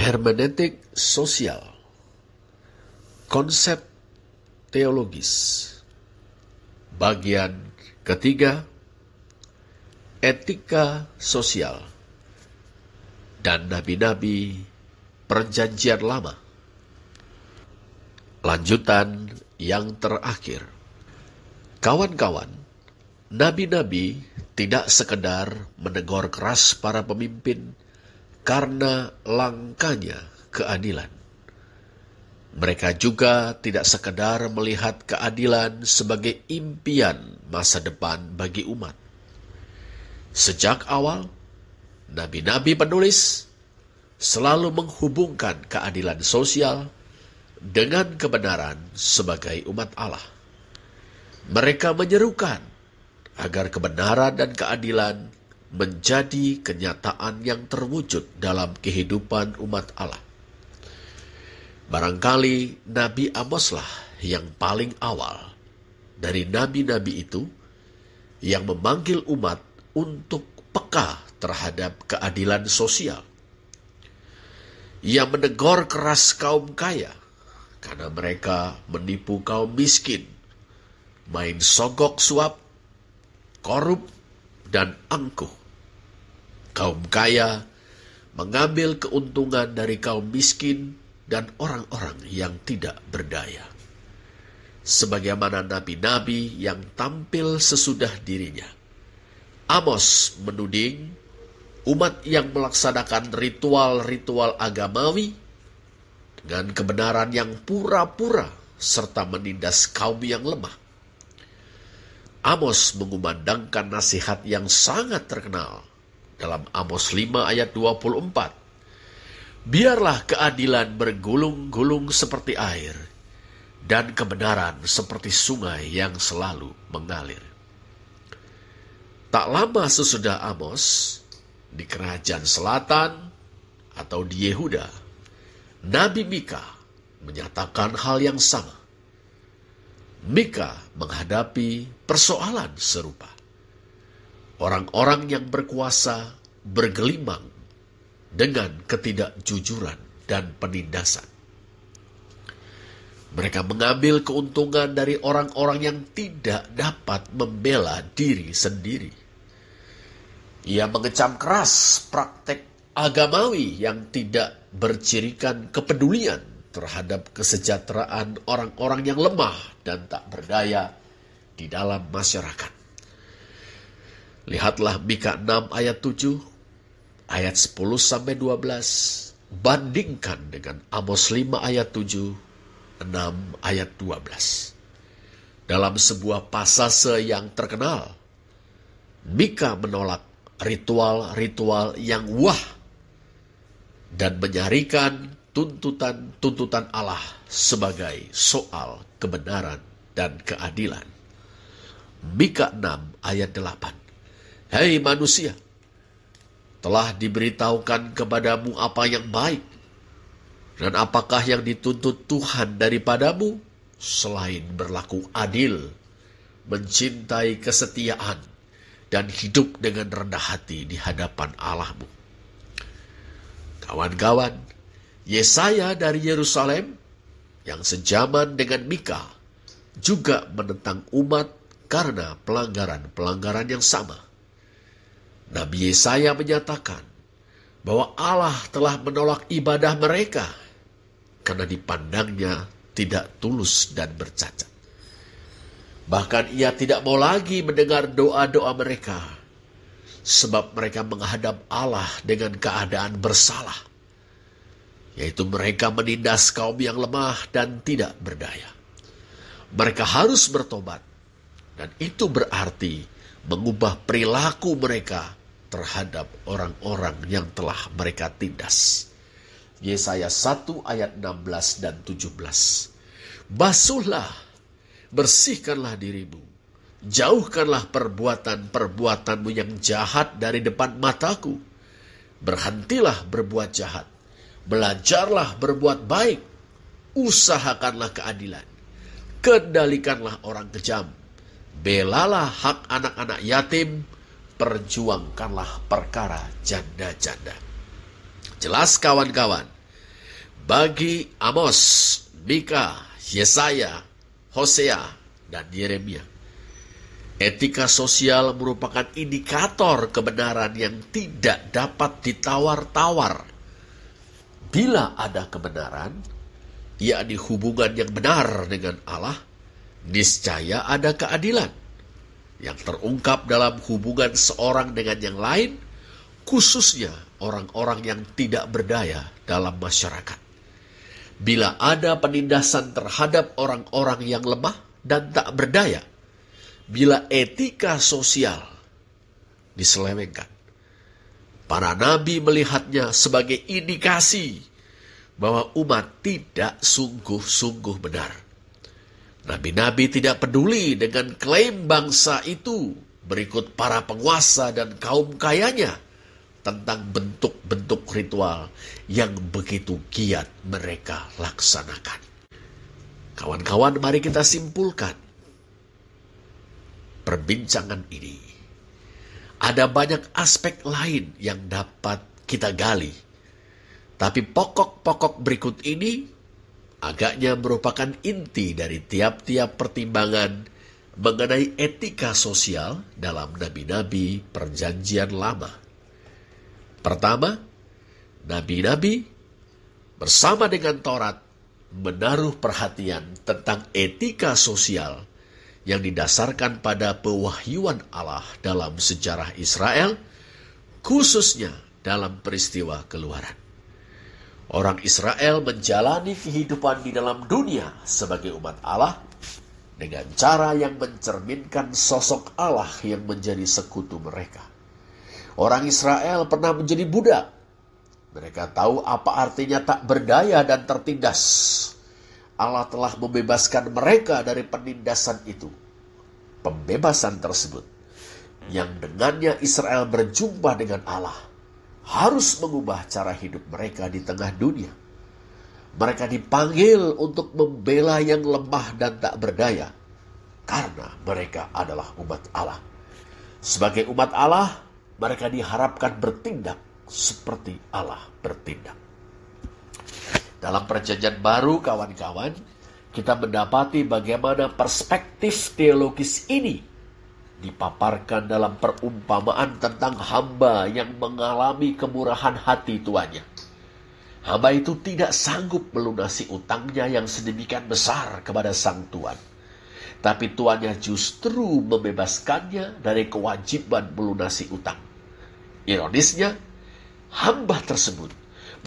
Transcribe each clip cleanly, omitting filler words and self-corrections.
Hermeneutik sosial, konsep teologis, bagian ketiga, etika sosial, dan nabi-nabi perjanjian lama. Lanjutan yang terakhir. Kawan-kawan, nabi-nabi tidak sekedar menegur keras para pemimpin karena langkanya keadilan. Mereka juga tidak sekedar melihat keadilan sebagai impian masa depan bagi umat. Sejak awal, nabi-nabi penulis selalu menghubungkan keadilan sosial dengan kebenaran sebagai umat Allah. Mereka menyerukan agar kebenaran dan keadilan menjadi kenyataan yang terwujud dalam kehidupan umat Allah. Barangkali Nabi Amoslah yang paling awal dari nabi-nabi itu yang memanggil umat untuk peka terhadap keadilan sosial. Ia menegur keras kaum kaya karena mereka menipu kaum miskin, main sogok suap, korup, dan angkuh. Kaum kaya mengambil keuntungan dari kaum miskin dan orang-orang yang tidak berdaya. Sebagaimana nabi-nabi yang tampil sesudah dirinya. Amos menuding umat yang melaksanakan ritual-ritual agamawi dengan kebenaran yang pura-pura serta menindas kaum yang lemah. Amos mengumandangkan nasihat yang sangat terkenal dalam Amos 5 ayat 24. Biarlah keadilan bergulung-gulung seperti air dan kebenaran seperti sungai yang selalu mengalir. Tak lama sesudah Amos, di kerajaan selatan atau di Yehuda, Nabi Mika menyatakan hal yang sama. Mika menghadapi persoalan serupa. Orang-orang yang berkuasa bergelimang dengan ketidakjujuran dan penindasan. Mereka mengambil keuntungan dari orang-orang yang tidak dapat membela diri sendiri. Ia mengecam keras praktek agamawi yang tidak bercirikan kepedulian terhadap kesejahteraan orang-orang yang lemah dan tak berdaya di dalam masyarakat. Lihatlah Mika 6 ayat 7, ayat 10-12, bandingkan dengan Amos 5 ayat 7, 6 ayat 12. Dalam sebuah pasase yang terkenal, Mika menolak ritual-ritual yang wah dan menyarikan tuntutan-tuntutan Allah sebagai soal kebenaran dan keadilan. Mika 6 ayat 8. Hei manusia, telah diberitahukan kepadamu apa yang baik, dan apakah yang dituntut Tuhan daripadamu selain berlaku adil, mencintai kesetiaan, dan hidup dengan rendah hati di hadapan Allahmu. Kawan-kawan, Yesaya dari Yerusalem yang sejaman dengan Mika juga menentang umat karena pelanggaran-pelanggaran yang sama. Nabi Yesaya menyatakan bahwa Allah telah menolak ibadah mereka karena dipandangnya tidak tulus dan bercacat. Bahkan ia tidak mau lagi mendengar doa-doa mereka sebab mereka menghadap Allah dengan keadaan bersalah, yaitu mereka menindas kaum yang lemah dan tidak berdaya. Mereka harus bertobat, dan itu berarti mengubah perilaku mereka terhadap orang-orang yang telah mereka tindas. Yesaya 1 ayat 16 dan 17. Basuhlah, bersihkanlah dirimu, jauhkanlah perbuatan-perbuatanmu yang jahat dari depan mataku. Berhentilah berbuat jahat, belajarlah berbuat baik, usahakanlah keadilan, kendalikanlah orang kejam, belalah hak anak-anak yatim, perjuangkanlah perkara janda-janda. Jelas kawan-kawan, bagi Amos, Mika, Yesaya, Hosea, dan Yeremia. Etika sosial merupakan indikator kebenaran yang tidak dapat ditawar-tawar. Bila ada kebenaran, yakni hubungan yang benar dengan Allah, niscaya ada keadilan yang terungkap dalam hubungan seorang dengan yang lain, khususnya orang-orang yang tidak berdaya dalam masyarakat. Bila ada penindasan terhadap orang-orang yang lemah dan tak berdaya, bila etika sosial diselewengkan, para nabi melihatnya sebagai indikasi bahwa umat tidak sungguh-sungguh benar. Nabi-nabi tidak peduli dengan klaim bangsa itu berikut para penguasa dan kaum kayanya tentang bentuk-bentuk ritual yang begitu giat mereka laksanakan. Kawan-kawan, mari kita simpulkan perbincangan ini. Ada banyak aspek lain yang dapat kita gali, tapi pokok-pokok berikut ini agaknya merupakan inti dari tiap-tiap pertimbangan mengenai etika sosial dalam nabi-nabi Perjanjian Lama. Pertama, nabi-nabi bersama dengan Taurat menaruh perhatian tentang etika sosial yang didasarkan pada pewahyuan Allah dalam sejarah Israel, khususnya dalam peristiwa Keluaran. Orang Israel menjalani kehidupan di dalam dunia sebagai umat Allah dengan cara yang mencerminkan sosok Allah yang menjadi sekutu mereka. Orang Israel pernah menjadi budak. Mereka tahu apa artinya tak berdaya dan tertindas. Allah telah membebaskan mereka dari penindasan itu. Pembebasan tersebut, yang dengannya Israel berjumpa dengan Allah, harus mengubah cara hidup mereka di tengah dunia. Mereka dipanggil untuk membela yang lemah dan tak berdaya, karena mereka adalah umat Allah. Sebagai umat Allah, mereka diharapkan bertindak seperti Allah bertindak. Dalam Perjanjian Baru, kawan-kawan, kita mendapati bagaimana perspektif teologis ini dipaparkan dalam perumpamaan tentang hamba yang mengalami kemurahan hati tuannya. Hamba itu tidak sanggup melunasi utangnya yang sedemikian besar kepada sang tuan. Tapi tuannya justru membebaskannya dari kewajiban melunasi utang. Ironisnya, hamba tersebut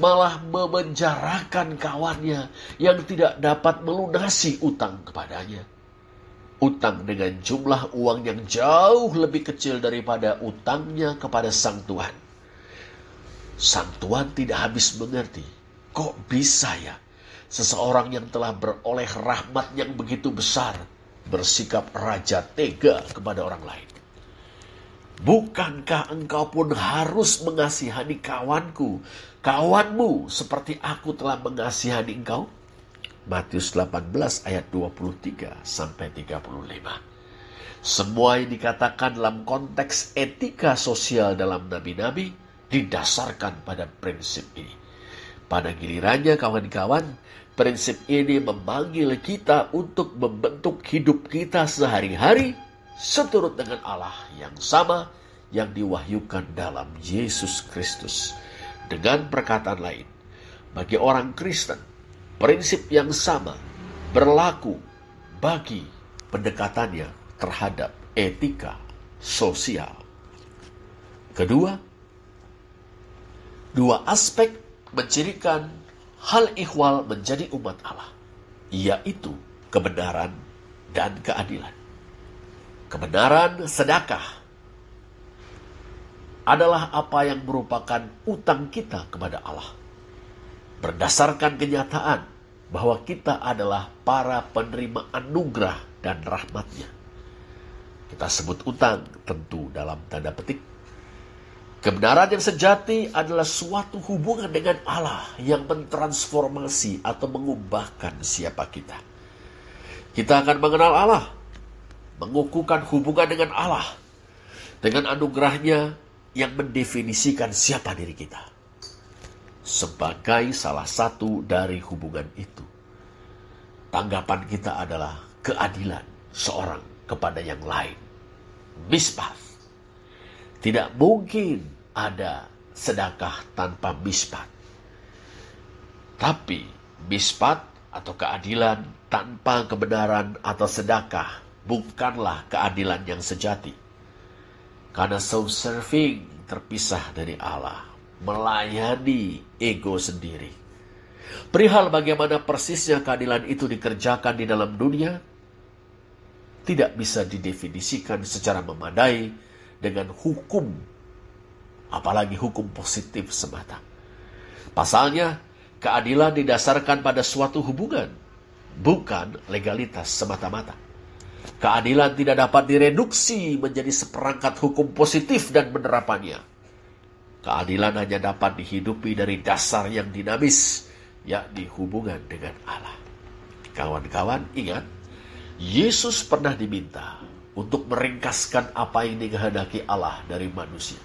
malah memenjarakan kawannya yang tidak dapat melunasi utang kepadanya. Utang dengan jumlah uang yang jauh lebih kecil daripada utangnya kepada sang tuan. Sang tuan tidak habis mengerti, kok bisa ya seseorang yang telah beroleh rahmat yang begitu besar bersikap raja tega kepada orang lain. Bukankah engkau pun harus mengasihani kawanmu seperti aku telah mengasihani engkau? Matius 18 ayat 23 sampai 35. Semua yang dikatakan dalam konteks etika sosial dalam nabi-nabi didasarkan pada prinsip ini. Pada gilirannya, kawan-kawan, prinsip ini memanggil kita untuk membentuk hidup kita sehari-hari seturut dengan Allah yang sama yang diwahyukan dalam Yesus Kristus. Dengan perkataan lain, bagi orang Kristen, prinsip yang sama berlaku bagi pendekatannya terhadap etika sosial. Kedua, dua aspek mencirikan hal ihwal menjadi umat Allah, yaitu kebenaran dan keadilan. Kebenaran sedekah adalah apa yang merupakan utang kita kepada Allah. Berdasarkan kenyataan bahwa kita adalah para penerima anugerah dan rahmat-Nya. Kita sebut utang tentu dalam tanda petik. Kebenaran yang sejati adalah suatu hubungan dengan Allah yang mentransformasi atau mengubahkan siapa kita. Kita akan mengenal Allah, mengukuhkan hubungan dengan Allah, dengan anugerahnya yang mendefinisikan siapa diri kita. sebagai salah satu dari hubungan itu. Tanggapan kita adalah keadilan seorang kepada yang lain. Mispat. Tidak mungkin ada sedekah tanpa mispat. Tapi mispat atau keadilan tanpa kebenaran atau sedekah bukanlah keadilan yang sejati. Karena self-serving terpisah dari Allah, melayani ego sendiri. Perihal bagaimana persisnya keadilan itu dikerjakan di dalam dunia, tidak bisa didefinisikan secara memadai dengan hukum, apalagi hukum positif semata. Pasalnya, keadilan didasarkan pada suatu hubungan, bukan legalitas semata-mata. Keadilan tidak dapat direduksi menjadi seperangkat hukum positif dan penerapannya. Keadilan hanya dapat dihidupi dari dasar yang dinamis, yakni hubungan dengan Allah. Kawan-kawan, ingat, Yesus pernah diminta untuk meringkaskan apa yang dikehendaki Allah dari manusia.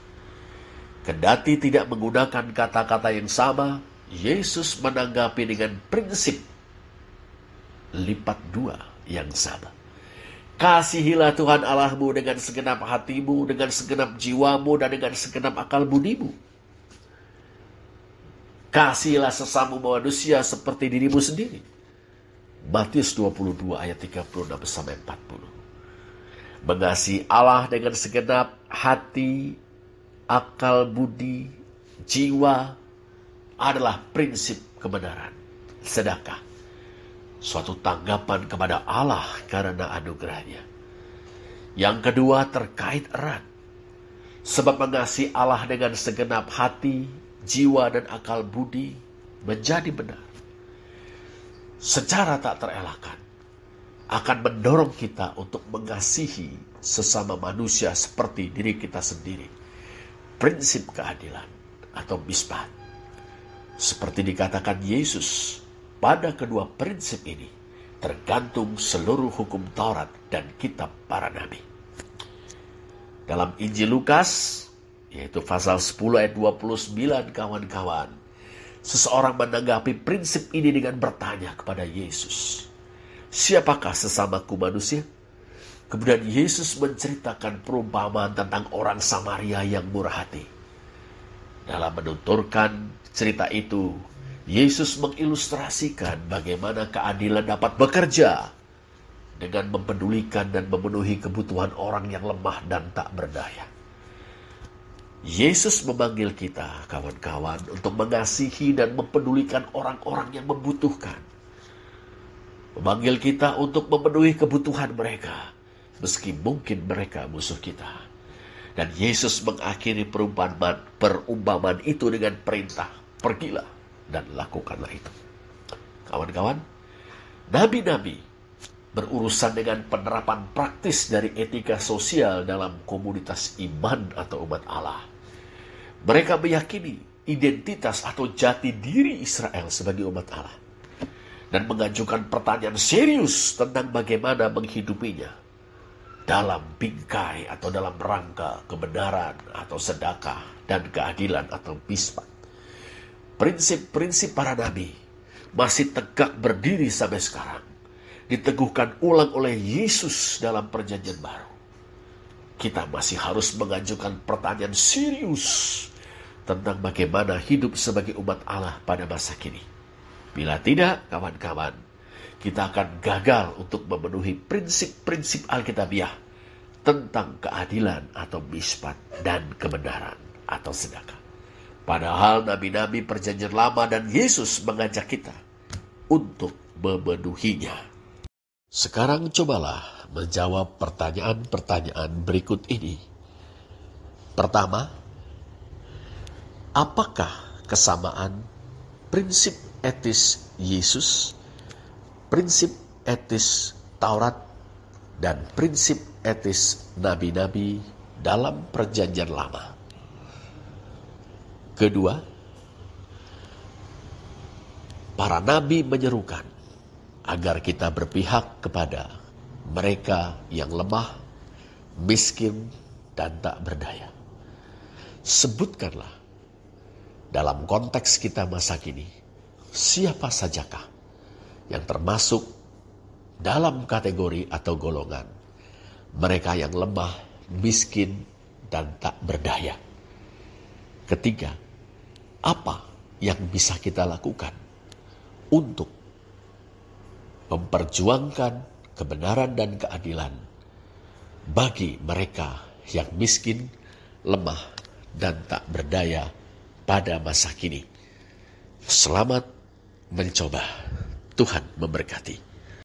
Kendati tidak menggunakan kata-kata yang sama, Yesus menanggapi dengan prinsip lipat dua yang sama. Kasihilah Tuhan Allahmu dengan segenap hatimu, dengan segenap jiwamu, dan dengan segenap akal budimu. Kasihilah sesama manusia seperti dirimu sendiri. Matius 22 ayat 36-40. Mengasihi Allah dengan segenap hati, akal budi, jiwa adalah prinsip kebenaran. Sedekah, suatu tanggapan kepada Allah karena anugerahnya. Yang kedua terkait erat. Sebab mengasihi Allah dengan segenap hati, jiwa dan akal budi menjadi benar. Secara tak terelakkan akan mendorong kita untuk mengasihi sesama manusia seperti diri kita sendiri. Prinsip keadilan atau mispat. Seperti dikatakan Yesus, pada kedua prinsip ini tergantung seluruh hukum Taurat dan kitab para nabi. Dalam Injil Lukas, yaitu pasal 10 ayat 29, kawan-kawan, seseorang menanggapi prinsip ini dengan bertanya kepada Yesus, "Siapakah sesamaku manusia?" Kemudian Yesus menceritakan perumpamaan tentang orang Samaria yang murah hati. Dalam menuturkan cerita itu, Yesus mengilustrasikan bagaimana keadilan dapat bekerja dengan mempedulikan dan memenuhi kebutuhan orang yang lemah dan tak berdaya. Yesus memanggil kita, kawan-kawan, untuk mengasihi dan mempedulikan orang-orang yang membutuhkan. Memanggil kita untuk memenuhi kebutuhan mereka, meski mungkin mereka musuh kita. Dan Yesus mengakhiri perumpamaan itu dengan perintah, "Pergilah dan lakukanlah itu." Kawan-kawan, nabi-nabi berurusan dengan penerapan praktis dari etika sosial dalam komunitas iman atau umat Allah. Mereka meyakini identitas atau jati diri Israel sebagai umat Allah dan mengajukan pertanyaan serius tentang bagaimana menghidupinya dalam bingkai atau dalam rangka kebenaran atau sedekah dan keadilan atau mispat. Prinsip-prinsip para nabi masih tegak berdiri sampai sekarang, diteguhkan ulang oleh Yesus dalam perjanjian baru. Kita masih harus mengajukan pertanyaan serius tentang bagaimana hidup sebagai umat Allah pada masa kini. Bila tidak, kawan-kawan, kita akan gagal untuk memenuhi prinsip-prinsip Alkitabiah tentang keadilan atau mispat dan kebenaran atau sedekah. Padahal nabi-nabi perjanjian lama dan Yesus mengajak kita untuk memenuhinya. Sekarang cobalah menjawab pertanyaan-pertanyaan berikut ini. Pertama, apakah kesamaan prinsip etis Yesus, prinsip etis Taurat, dan prinsip etis nabi-nabi dalam perjanjian lama? Kedua, para nabi menyerukan agar kita berpihak kepada mereka yang lemah, miskin, dan tak berdaya. Sebutkanlah dalam konteks kita masa kini, siapa sajakah yang termasuk dalam kategori atau golongan mereka yang lemah, miskin, dan tak berdaya? Ketiga, apa yang bisa kita lakukan untuk memperjuangkan kebenaran dan keadilan bagi mereka yang miskin, lemah, dan tak berdaya pada masa kini? Selamat mencoba. Tuhan memberkati.